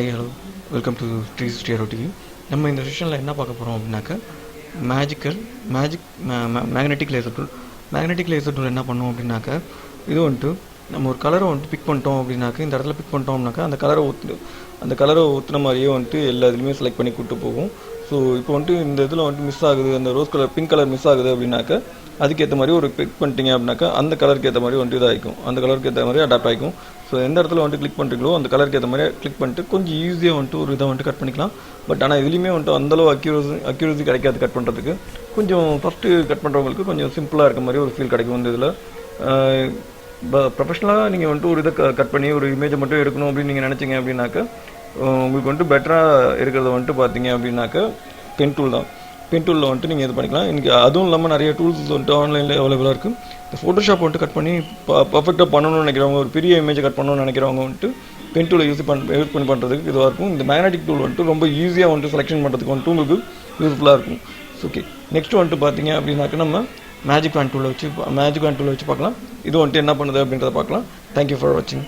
Hi hello welcome to 360 TV. நம்ம இந்த செஷனில் என்ன பார்க்க போகிறோம் அப்படின்னாக்கா magnetic laser tool. Magnetic laser tool என்ன பண்ணுவோம் அப்படின்னாக்கா, இது வந்துட்டு நம்ம ஒரு கலரை வந்துட்டு பிக் பண்ணிட்டோம் அப்படின்னாக்கா, இந்த இடத்துல பிக் பண்ணிட்டோம்னாக்கா அந்த கலரை ஊற்றுன மாதிரியே வந்துட்டு எல்லா இதுலேயுமே செலக்ட் பண்ணி கூப்பிட்டு போகும். ஸோ இப்போ வந்துட்டு இந்த இதில் வந்துட்டு மிஸ் ஆகுது, அந்த rose colour pink colour miss ஆகுது அப்படின்னாக்கா, அதுக்கேற்ற மாதிரி ஒரு கிளிக் பண்ணிட்டீங்க அப்படின்னாக்கா அந்த கலருக்கு ஏற்ற மாதிரி வந்துட்டு இதாகிக்கும், அந்த கலருக்கு ஏற்ற மாதிரி அடாப்ட் ஆகிக்கும். ஸோ எந்த இடத்துல வந்துட்டு கிளிக் பண்ணுறீங்களோ அந்த கலருக்கு ஏற்ற மாதிரி கிளிக் பண்ணிட்டு கொஞ்சம் ஈஸியாக வந்துட்டு ஒரு இதை வந்துட்டு கட் பண்ணிக்கலாம். பட் ஆனால் இதுலேயுமே வந்துட்டு அந்தளவு அக்யூரசி கிடைக்காது கட் பண்ணுறதுக்கு. கொஞ்சம் ஃபஸ்ட்டு கட் பண்ணுறவங்களுக்கு கொஞ்சம் சிம்பிளாக இருக்க மாதிரி ஒரு ஃபீல் கிடைக்கும். இந்த இதில் ப்ரொஃபஷ்னலாக நீங்கள் வந்துட்டு ஒரு இதை கட் பண்ணி ஒரு இமேஜை மட்டும் எடுக்கணும் அப்படின்னு நீங்கள் நினச்சிங்க அப்படின்னாக்கா, உங்களுக்கு வந்துட்டு பெட்டராக இருக்கிறத வந்துட்டு பார்த்தீங்க அப்படின்னாக்கா பென் டூல் தான். பென் டூலில் வந்துட்டு நீங்கள் இது பண்ணிக்கலாம். இன்றைக்கி அதுவும் இல்லாமல் நிறைய டூல்ஸ் வந்துட்டு ஆன்லைனில் அவைலபிளாக இருக்குது. இந்த ஃபோட்டோஷாப் வந்துட்டு கட் பண்ணி பர்ஃபெக்டாக பண்ணணும்னு நினைக்கிறவங்க, ஒரு பெரிய இமேஜை கட் பண்ணணும்னு நினைக்கிறவங்க வந்துட்டு பென் டூலை யூஸ் பண்ணி பண்ணுறதுக்கு இதுவாக இருக்கும். இந்த மேக்னெட்டிக் டூல் வந்துட்டு ரொம்ப ஈஸியாக வந்துட்டு செலெக்ஷன் பண்ணுறதுக்கு வந்துட்டு உங்களுக்கு யூஸ்ஃபுல்லாக இருக்கும். ஓகே, நெக்ஸ்ட் வந்துட்டு பார்த்தீங்க அப்படின்னாக்கா நம்ம மேஜிக் வேன் டூலை வச்சு பார்க்கலாம். இது வந்துட்டு என்ன பண்ணுது அப்படின்றத பார்க்கலாம். தேங்க்யூ ஃபார் வாட்சிங்.